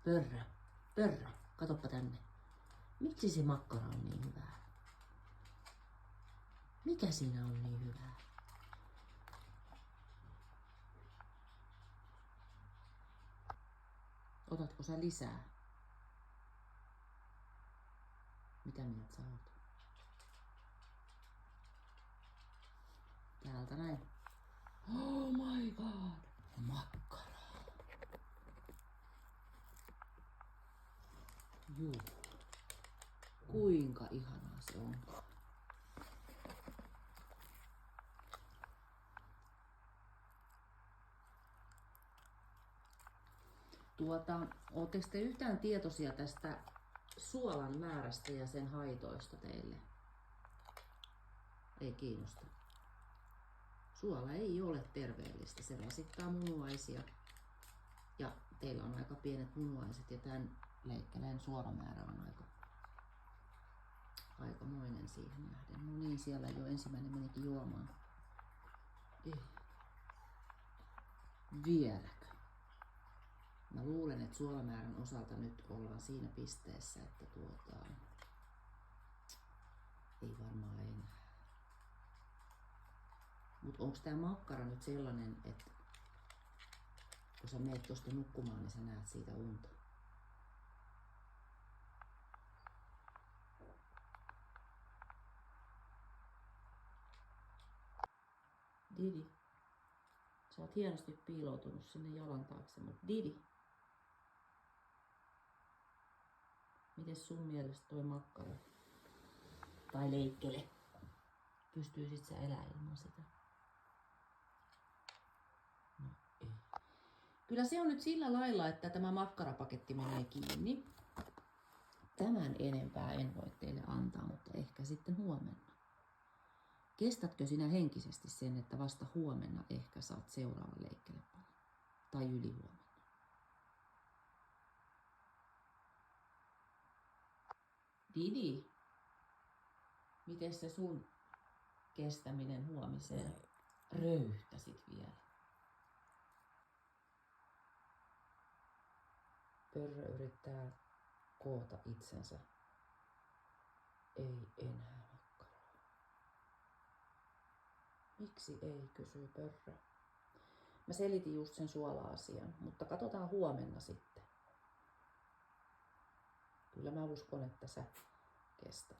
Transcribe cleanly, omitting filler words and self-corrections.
Pörrö, pörrö, katoppa tänne. Miksi se makkara on niin hyvää? Mikä siinä on niin hyvää? Otatko sä lisää? Mitä mieltä sä oot? Täältä näin. Oh my god! Makkara. Juu. Kuinka ihanaa se on. Ootteko te yhtään tietoisia tästä suolan määrästä ja sen haitoista teille? Ei kiinnosta. Suola ei ole terveellistä, se rasittaa munuaisia. Ja teillä on aika pienet munuaiset ja tämän leikkeleen suolamäärä on aikamoinen siihen nähden. No niin, siellä jo ensimmäinen menikin juomaan. Vieläkö? Mä luulen, että suolamäärän osalta nyt ollaan siinä pisteessä, että ei varmaan enää. Mut onks tää makkara nyt sellainen, että kun sä meet tosta nukkumaan, niin sä näet siitä unta? Didi, sä oot hienosti piiloutunut sinne jalan taakse, mutta Didi, mites sun mielestä toi makkara tai leikkele? Pystyisit sä elää ilman sitä? No ei. Kyllä se on nyt sillä lailla, että tämä makkarapaketti menee kiinni. Tämän enempää en voi teille antaa, mutta ehkä sitten huomenna. Kestätkö sinä henkisesti sen, että vasta huomenna ehkä saat seuraavan leikkelepalin? Tai ylihuomenna? Didi, miten se sun kestäminen huomiseen? Röyhtäsit vielä. Pörrö yrittää koota itsensä. Ei enää makkaraa. Miksi ei, kysyy Pörrö. Mä selitin just sen suola-asian, mutta katsotaan huomenna sitten. Kyllä mä uskon, että sä kestät.